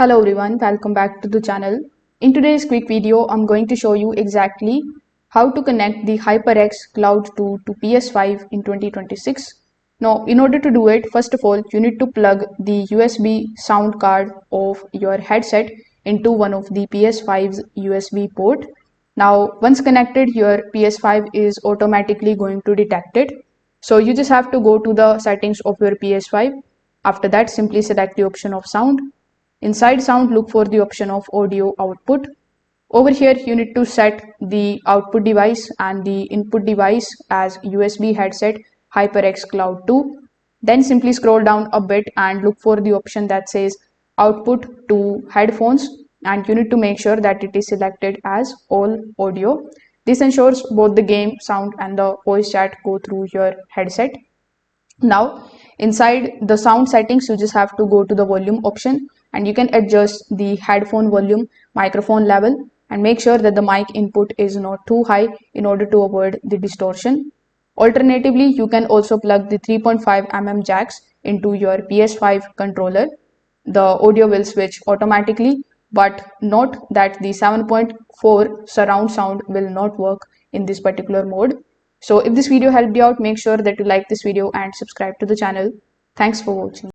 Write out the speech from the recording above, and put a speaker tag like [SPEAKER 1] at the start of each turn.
[SPEAKER 1] Hello everyone, welcome back to the channel. In today's quick video, I'm going to show you exactly how to connect the HyperX Cloud to PS5 in 2026. Now, in order to do it, first of all, you need to plug the USB sound card of your headset into one of the PS5's USB port. Now, once connected, your PS5 is automatically going to detect it. So you just have to go to the settings of your PS5. After that, simply select the option of sound. Inside sound, look for the option of audio output. Over here, you need to set the output device and the input device as USB headset HyperX Cloud 2. Then simply scroll down a bit and look for the option that says output to headphones, and you need to make sure that it is selected as all audio. This ensures both the game sound and the voice chat go through your headset. Now, inside the sound settings, you just have to go to the volume option and you can adjust the headphone volume, microphone level, and make sure that the mic input is not too high in order to avoid the distortion. Alternatively, you can also plug the 3.5mm jacks into your PS5 controller. The audio will switch automatically, but note that the 7.4 surround sound will not work in this particular mode. So if this video helped you out, make sure that you like this video and subscribe to the channel. Thanks for watching.